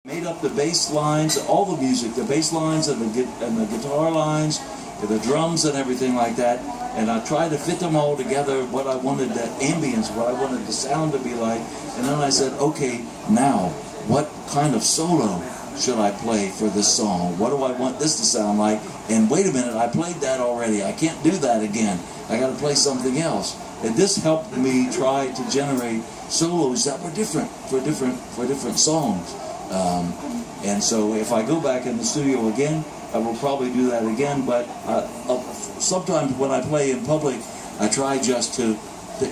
Made up the bass lines, all the music, the bass lines and the guitar lines, the drums and everything like that. And I tried to fit them all together, what I wanted the ambience, what I wanted the sound to be like. And then I said, okay, now, what kind of solo should I play for this song? What do I want this to sound like? And wait a minute, I played that already. I can't do that again. I got to play something else. And this helped me try to generate solos that were different for different songs. And so if I go back in the studio again, I will probably do that again. But sometimes when I play in public, I try just to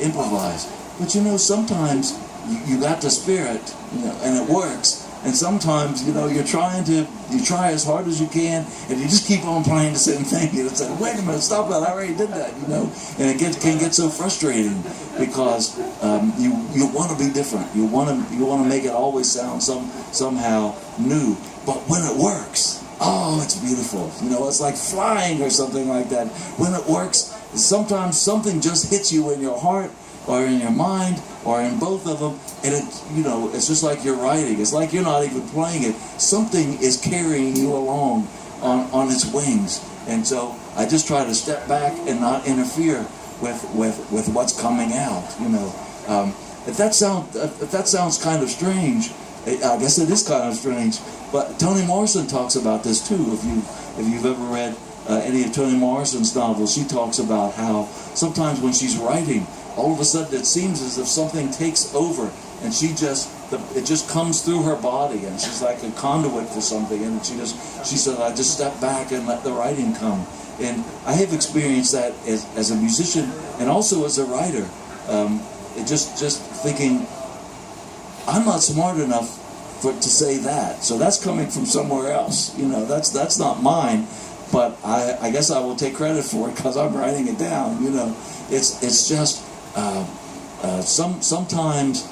improvise. But you know, sometimes you got the spirit, you know, and it works. And sometimes, you know, you try as hard as you can, and you just keep on playing the same thing. You say, wait a minute, stop that, I already did that, you know. And it can get so frustrating because you want to be different. You want to make it always sound somehow new. But when it works, oh, it's beautiful. You know, it's like flying or something like that. When it works, sometimes something just hits you in your heart, or in your mind, or in both of them, and it's just like you're writing. It's like you're not even playing it. Something is carrying you along on its wings. And so I just try to step back and not interfere with what's coming out. You know, if that sounds kind of strange, I guess it is kind of strange. But Toni Morrison talks about this too. If you've ever read any of Toni Morrison's novels, she talks about how sometimes when she's writing, all of a sudden it seems as if something takes over, and it just comes through her body, and she's like a conduit for something. And she said, I just step back and let the writing come. And I have experienced that as a musician and also as a writer. Just thinking, I'm not smart enough to say that, so that's coming from somewhere else. You know, that's not mine. But I guess I will take credit for it because I'm writing it down. You know, it's just sometimes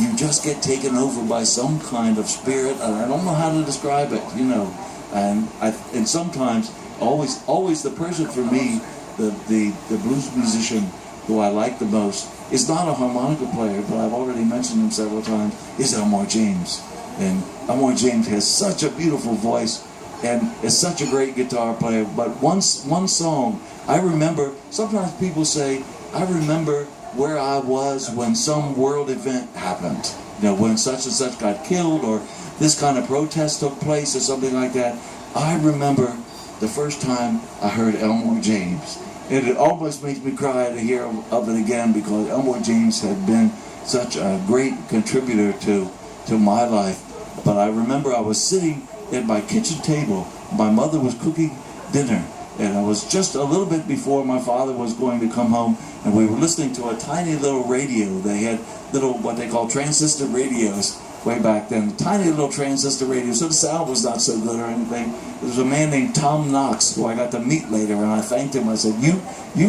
you just get taken over by some kind of spirit, and I don't know how to describe it. You know, and sometimes always the person for me, the blues musician who I like the most is not a harmonica player, but I've already mentioned him several times. Is Elmore James, and Elmore James has such a beautiful voice. And is such a great guitar player. But one song, I remember, sometimes people say, I remember where I was when some world event happened. You know, when such and such got killed, or this kind of protest took place, or something like that. I remember the first time I heard Elmore James. And it almost makes me cry to hear of it again, because Elmore James had been such a great contributor to my life. But I remember I was sitting at my kitchen table. My mother was cooking dinner, and it was just a little bit before my father was going to come home, and we were listening to a tiny little radio. They had little, what they call transistor radios way back then, tiny little transistor radios, so the sound was not so good or anything. There was a man named Tom Knox, who I got to meet later, and I thanked him. I said, you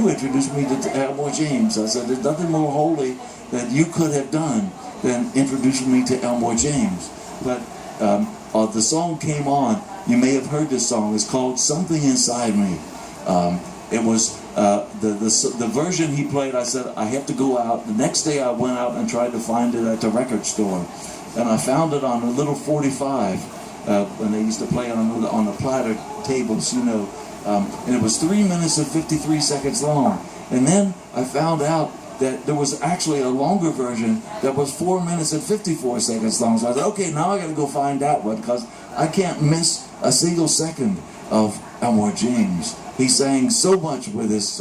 introduced me to Elmore James. I said, there's nothing more holy that you could have done than introducing me to Elmore James. But the song came on. You may have heard this song. It's called Something Inside Me. It was the version he played. I said, I have to go out. The next day I went out and tried to find it at the record store. And I found it on a little 45 when they used to play on the platter tables, you know. And it was 3 minutes and 53 seconds long. And then I found out that there was actually a longer version that was 4 minutes and 54 seconds long. So I said, okay, now I got to go find that one, because I can't miss a single second of Elmore James. He sang so much with his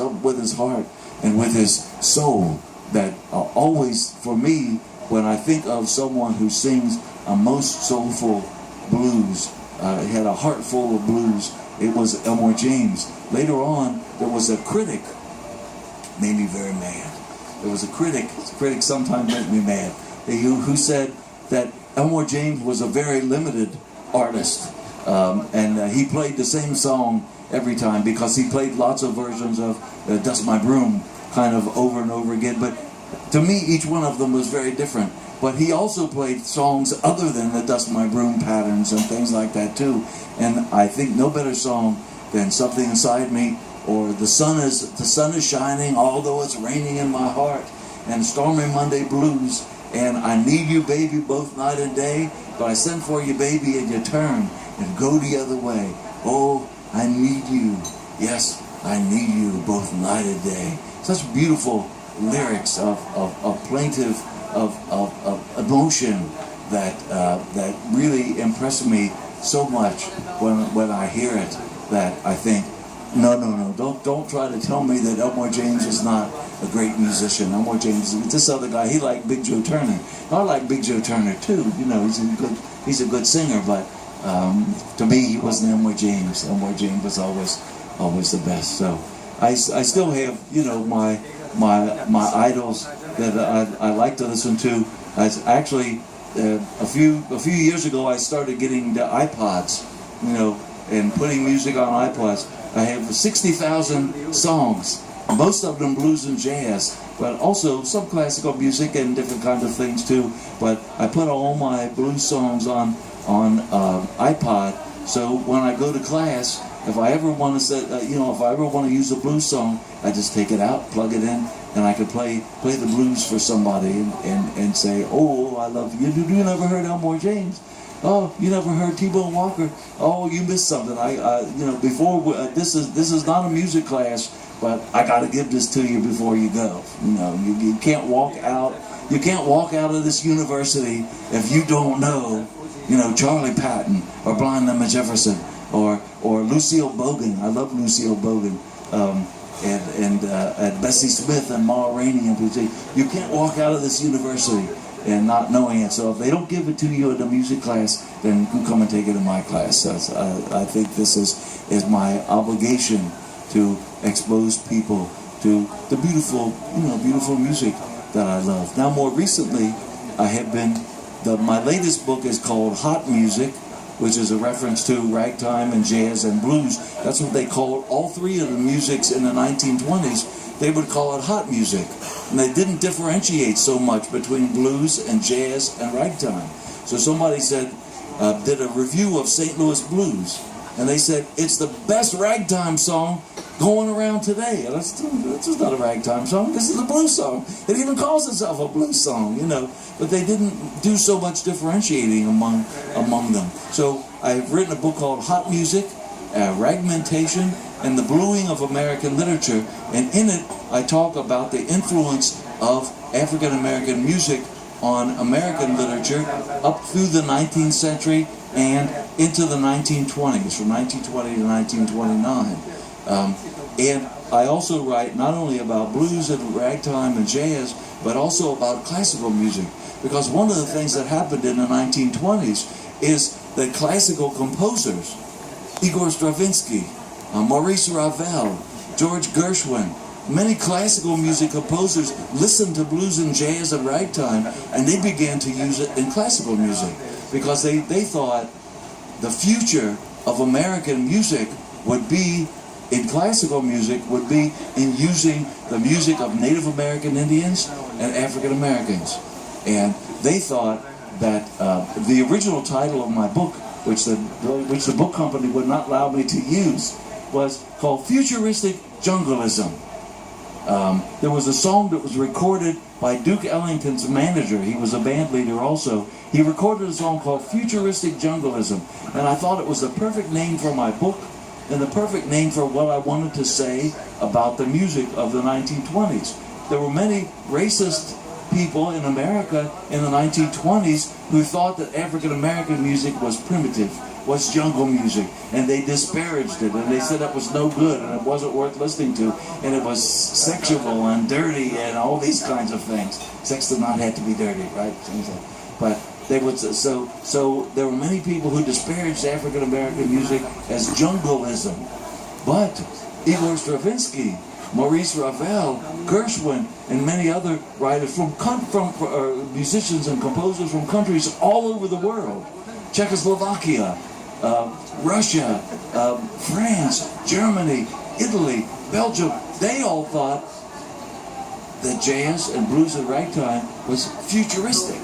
heart and with his soul that always, for me, when I think of someone who sings a most soulful blues, had a heart full of blues, it was Elmore James. Later on, there was a critic, made me very mad. There was a critic sometimes made me mad, who said that Elmore James was a very limited artist, and he played the same song every time, because he played lots of versions of Dust My Broom kind of over and over again. But to me, each one of them was very different. But he also played songs other than the Dust My Broom patterns and things like that too. And I think no better song than Something Inside Me, or the sun is shining although it's raining in my heart, and Stormy Monday Blues, and I need you, baby, both night and day, but I send for you, baby, and you turn and go the other way. Oh, I need you. Yes, I need you both night and day. Such beautiful lyrics of plaintive, of emotion that really impress me so much when I hear it, that I think, no, don't try to tell me that Elmore James is not a great musician. Elmore James, this other guy, he liked Big Joe Turner. I like Big Joe Turner too. You know, he's a good singer, but to me, he wasn't Elmore James. Elmore James was always the best. So I still have, you know, my idols that I like to listen to. Actually, a few years ago, I started getting the iPods, you know, and putting music on iPods. I have 60,000 songs, most of them blues and jazz, but also some classical music and different kinds of things too. But I put all my blues songs on iPod, so when I go to class, if I ever want to if I ever want to use a blues song, I just take it out, plug it in, and I can play the blues for somebody and say, oh, I love you. You never heard Elmore James? Oh, you never heard T-Bone Walker? Oh, you missed something. Before this is not a music class, but I got to give this to you before you go. You know, you can't walk out. You can't walk out of this university if you don't know, you know, Charlie Patton or Blind Lemon Jefferson or Lucille Bogan. I love Lucille Bogan. And Bessie Smith and Ma Rainey and people. You can't walk out of this university and not knowing it. So if they don't give it to you in the music class, then you come and take it in my class. So I think this is my obligation to expose people to the beautiful music that I love. Now, more recently, I have been. My latest book is called Hot Music, which is a reference to ragtime and jazz and blues. That's what they called all three of the musics in the 1920s. They would call it hot music. And they didn't differentiate so much between blues and jazz and ragtime. So somebody did a review of St. Louis Blues. And they said, it's the best ragtime song going around today. And this is not a ragtime song. This is a blues song. It even calls itself a blues song, you know. But they didn't do so much differentiating among them. So I've written a book called Hot Music, Ragmentation, and the Bluing of American Literature. And in it, I talk about the influence of African American music on American literature up through the 19th century and into the 1920s, from 1920 to 1929. And I also write not only about blues and ragtime and jazz, but also about classical music. Because one of the things that happened in the 1920s is that classical composers, Igor Stravinsky, Maurice Ravel, George Gershwin, many classical music composers listened to blues and jazz and ragtime, and they began to use it in classical music because they thought the future of American music would be in classical music, would be in using the music of Native American Indians and African Americans. And they thought that the original title of my book, which the book company would not allow me to use, was called Futuristic Jungleism. There was a song that was recorded by Duke Ellington's manager. He was a band leader also. He recorded a song called Futuristic Jungleism. And I thought it was the perfect name for my book and the perfect name for what I wanted to say about the music of the 1920s. There were many racist people in America in the 1920s who thought that African American music was primitive, was jungle music, and they disparaged it, and they said it was no good and it wasn't worth listening to, and it was sexual and dirty and all these kinds of things. Sex did not have to be dirty, right? But they would, so there were many people who disparaged African American music as jungleism. But Igor Stravinsky, Maurice Ravel, Gershwin, and many other writers from musicians and composers from countries all over the world, Czechoslovakia, Russia, France, Germany, Italy, Belgium, they all thought that jazz and blues and ragtime was futuristic.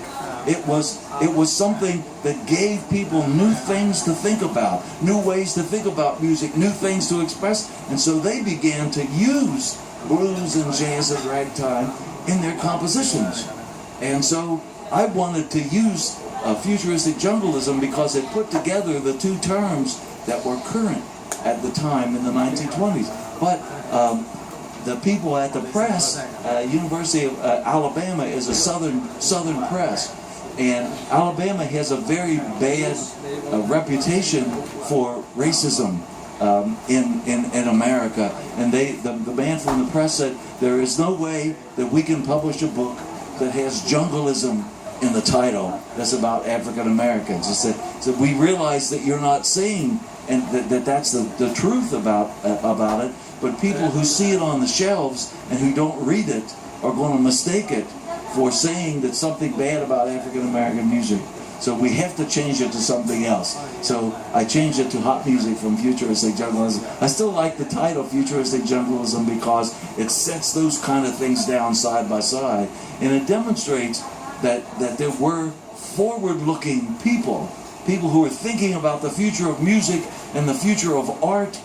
It was something that gave people new things to think about, new ways to think about music, new things to express, and so they began to use blues and jazz and ragtime in their compositions. And so I wanted to use futuristic jungleism because it put together the two terms that were current at the time in the 1920s. But the people at the press, University of Alabama is a southern press, and Alabama has a very bad reputation for racism in America. And the man from the press said, there is no way that we can publish a book that has jungleism in the title that's about African Americans. He said, we realize that you're not saying and that's the truth about it, but people who see it on the shelves and who don't read it are going to mistake it for saying that something bad about African American music. So we have to change it to something else. So I changed it to hot music from futuristic jungleism. I still like the title futuristic jungleism because it sets those kind of things down side by side, and it demonstrates that there were forward-looking people who are thinking about the future of music and the future of art,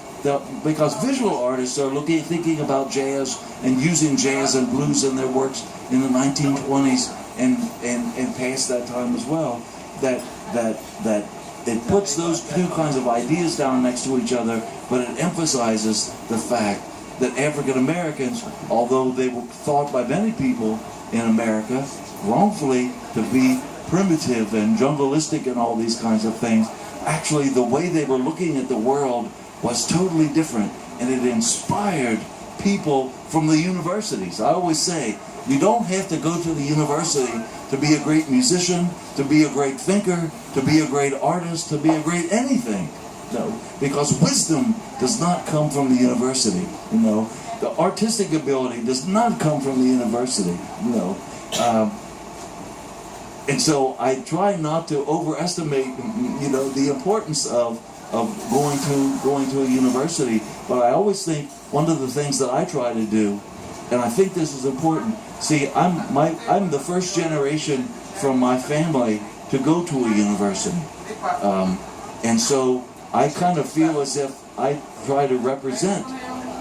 because visual artists are thinking about jazz and using jazz and blues in their works in the 1920s and past that time as well. That it puts those two kinds of ideas down next to each other, but it emphasizes the fact that African Americans, although they were thought by many people in America wrongfully to be primitive and jungleistic and all these kinds of things, actually the way they were looking at the world was totally different, and it inspired people from the universities. I always say, you don't have to go to the university to be a great musician, to be a great thinker, to be a great artist, to be a great anything. No, because wisdom does not come from the university. You know, the artistic ability does not come from the university. You know, and so I try not to overestimate, you know, the importance of going to a university. But I always think one of the things that I try to do, and I think this is important. See, I'm the first generation from my family to go to a university, and so I kind of feel as if I try to represent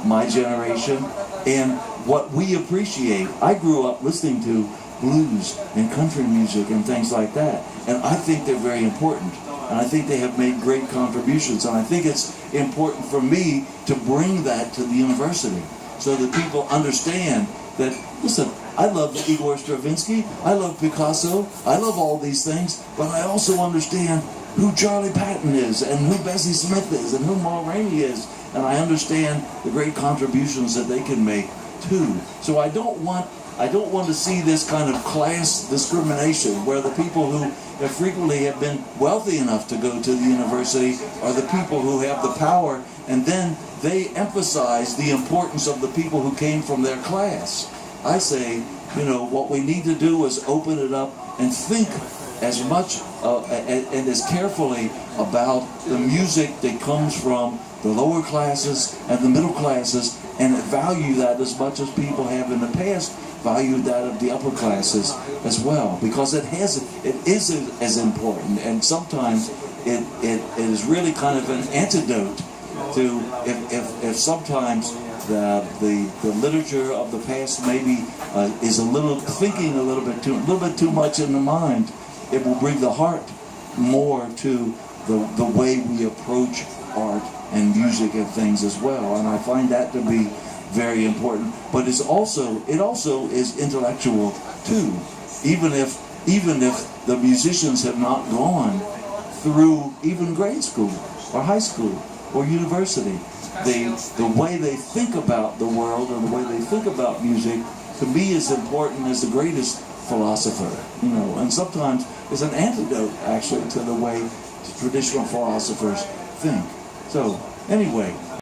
my generation and what we appreciate. I grew up listening to blues and country music and things like that, and I think they're very important, and I think they have made great contributions, and I think it's important for me to bring that to the university so that people understand that, listen, I love Igor Stravinsky, I love Picasso, I love all these things, but I also understand who Charlie Patton is, and who Bessie Smith is, and who Ma Rainey is, and I understand the great contributions that they can make too. So I don't want to see this kind of class discrimination where the people who frequently have been wealthy enough to go to the university are the people who have the power, and then they emphasize the importance of the people who came from their class. I say, you know, what we need to do is open it up and think as much and as carefully about the music that comes from the lower classes and the middle classes, and value that as much as people have in the past valued that of the upper classes as well, because it is as important, and sometimes it is really kind of an antidote to if sometimes the literature of the past maybe is thinking a little bit too much in the mind. It will bring the heart more to the way we approach art and music and things as well, and I find that to be very important. But it also is intellectual too, even if the musicians have not gone through even grade school or high school or university. The way they think about the world and the way they think about music, to me, is important as the greatest philosopher, you know, and sometimes it's an antidote actually to the way traditional philosophers think. So anyway,